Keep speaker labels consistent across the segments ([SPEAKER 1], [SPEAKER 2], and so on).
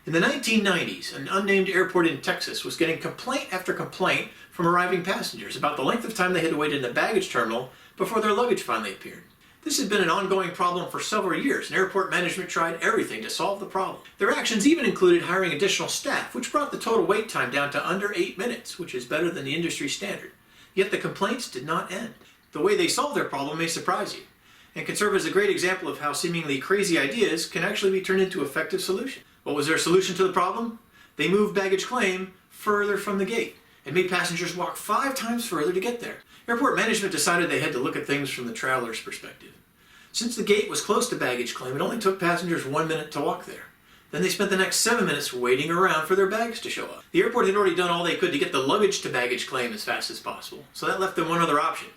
[SPEAKER 1] In the 1990s, an unnamed airport in Texas was getting complaint after complaint from arriving passengers about the length of time they had to wait in the baggage terminal before their luggage finally appeared. This had been an ongoing problem for several years, and airport management tried everything to solve the problem. Their actions even included hiring additional staff, which brought the total wait time down to under 8 minutes, which is better than the industry standard. Yet the complaints did not end. The way they solved their problem may surprise you, and can serve as a great example of how seemingly crazy ideas can actually be turned into effective solutions. What was their solution to the problem? They moved baggage claim further from the gate and made passengers walk 5 times further to get there. Airport management decided they had to look at things from the traveler's perspective. Since the gate was close to baggage claim, it only took passengers 1 minute to walk there. Then they spent the next 7 minutes waiting around for their bags to show up. The airport had already done all they could to get the luggage to baggage claim as fast as possible, so that left them one other option: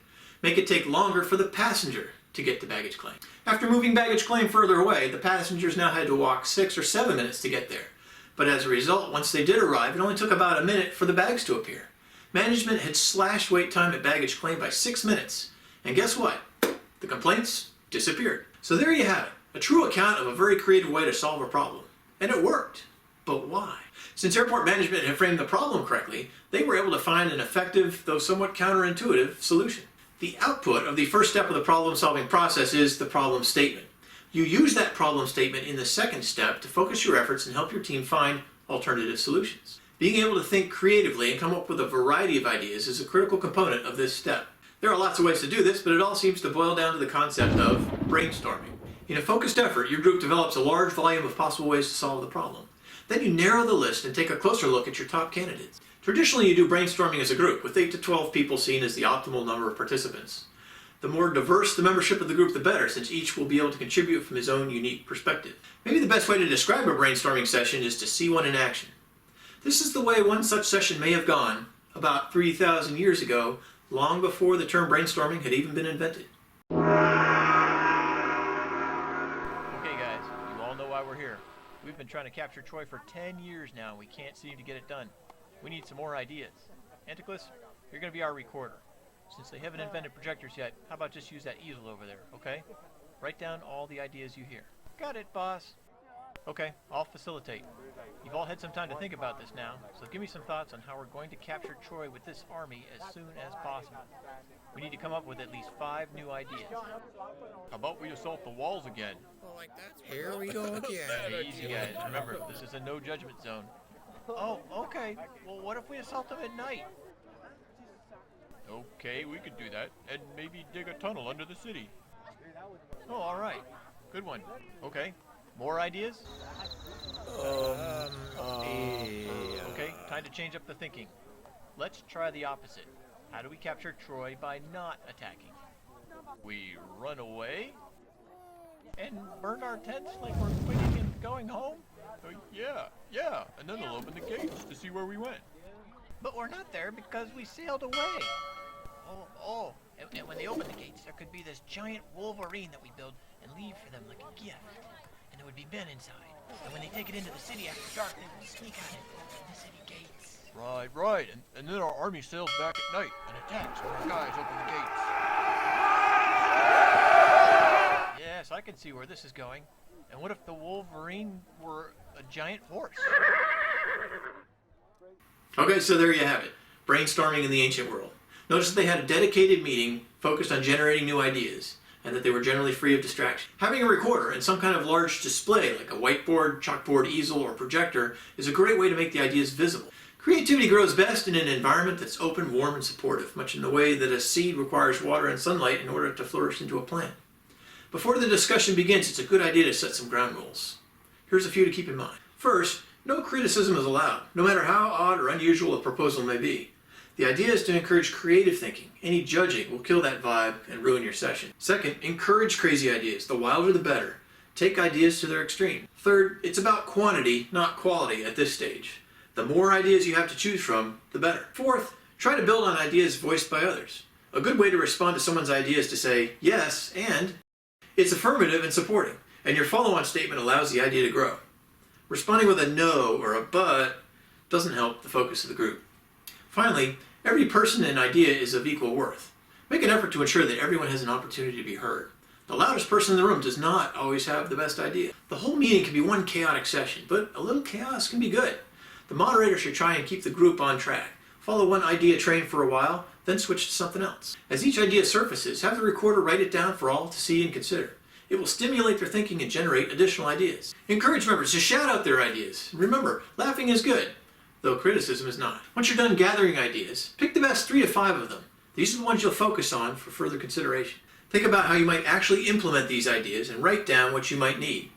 [SPEAKER 1] make it take longer for the passenger to get to baggage claim. After moving baggage claim further away, the passengers now had to walk 6 or 7 minutes to get there. But as a result, once they did arrive, it only took about a minute for the bags to appear. Management had slashed wait time at baggage claim by 6 minutes. And guess what? The complaints disappeared. So there you have it, a true account of a very creative way to solve a problem. And it worked. But why? Since airport management had framed the problem correctly, they were able to find an effective, though somewhat counterintuitive, solution. The output of the first step of the problem-solving process is the problem statement. You use that problem statement in the second step to focus your efforts and help your team find alternative solutions. Being able to think creatively and come up with a variety of ideas is a critical component of this step. There are lots of ways to do this, but it all seems to boil down to the concept of brainstorming. In a focused effort, your group develops a large volume of possible ways to solve the problem. Then you narrow the list and take a closer look at your top candidates. Traditionally, you do brainstorming as a group, with 8 to 12 people seen as the optimal number of participants. The more diverse the membership of the group, the better, since each will be able to contribute from his own unique perspective. Maybe the best way to describe a brainstorming session is to see one in action. This is the way one such session may have gone about 3,000 years ago, long before the term brainstorming had even been invented.
[SPEAKER 2] Okay guys, you all know why we're here. We've been trying to capture Troy for 10 years now and we can't seem to get it done. We need some more ideas. Anticlus, you're going to be our recorder. Since they haven't invented projectors yet, how about just use that easel over there, okay? Write down all the ideas you hear. Got it, boss. Okay, I'll facilitate. You've all had some time to think about this now, so give me some thoughts on how we're going to capture Troy with this army as soon as possible. We need to come up with at least 5 new ideas. How about we assault the walls again?
[SPEAKER 3] Oh, like that? Here we go again.
[SPEAKER 2] Hey, easy guys, remember, this is a no judgment zone. Oh, okay. Well, what if we assault them at night? Okay, we could do that, and maybe dig a tunnel under the city. Oh, all right. Good one. Okay. More ideas? Okay, time to change up the thinking. Let's try the opposite. How do we capture Troy by not attacking? We run away? And burn our tents like we're quitting and going home? Yeah, and then they'll open the gates to see where we went. But we're not there because we sailed away. And when they open the gates, there could be this giant wolverine that we build and leave for them like a gift. And there would be men inside. And when they take it into the city after dark, they will sneak on it in the city gates. Right. And then our army sails back at night and attacks when our guys open the gates. Yes, I can see where this is going. And what if the wolverine were a giant horse?
[SPEAKER 1] Okay, so there you have it. Brainstorming in the ancient world. Notice that they had a dedicated meeting focused on generating new ideas, and that they were generally free of distraction. Having a recorder and some kind of large display like a whiteboard, chalkboard, easel, or projector is a great way to make the ideas visible. Creativity grows best in an environment that's open, warm, and supportive, much in the way that a seed requires water and sunlight in order to flourish into a plant. Before the discussion begins, it's a good idea to set some ground rules. Here's a few to keep in mind. First, no criticism is allowed, no matter how odd or unusual a proposal may be. The idea is to encourage creative thinking. Any judging will kill that vibe and ruin your session. Second, encourage crazy ideas. The wilder the better. Take ideas to their extreme. Third, it's about quantity, not quality at this stage. The more ideas you have to choose from, the better. Fourth, try to build on ideas voiced by others. A good way to respond to someone's idea is to say, yes, and it's affirmative and supporting, and your follow-on statement allows the idea to grow. Responding with a no or a but doesn't help the focus of the group. Finally, every person and idea is of equal worth. Make an effort to ensure that everyone has an opportunity to be heard. The loudest person in the room does not always have the best idea. The whole meeting can be one chaotic session, but a little chaos can be good. The moderator should try and keep the group on track. Follow one idea train for a while, then switch to something else. As each idea surfaces, have the recorder write it down for all to see and consider. It will stimulate their thinking and generate additional ideas. Encourage members to shout out their ideas. Remember, laughing is good, though criticism is not. Once you're done gathering ideas, pick the best 3 to 5 of them. These are the ones you'll focus on for further consideration. Think about how you might actually implement these ideas and write down what you might need.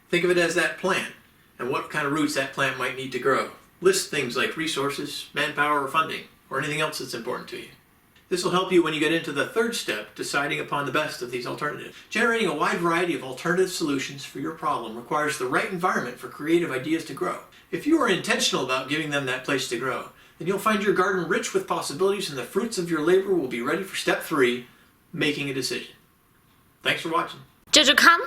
[SPEAKER 1] Think of it as that plant and what kind of roots that plant might need to grow. List things like resources, manpower, or funding, or anything else that's important to you. This will help you when you get into the 3rd step, deciding upon the best of these alternatives. Generating a wide variety of alternative solutions for your problem requires the right environment for creative ideas to grow. If you are intentional about giving them that place to grow, then you'll find your garden rich with possibilities and the fruits of your labor will be ready for step 3, making a decision. Thanks for watching.
[SPEAKER 4] 这就看。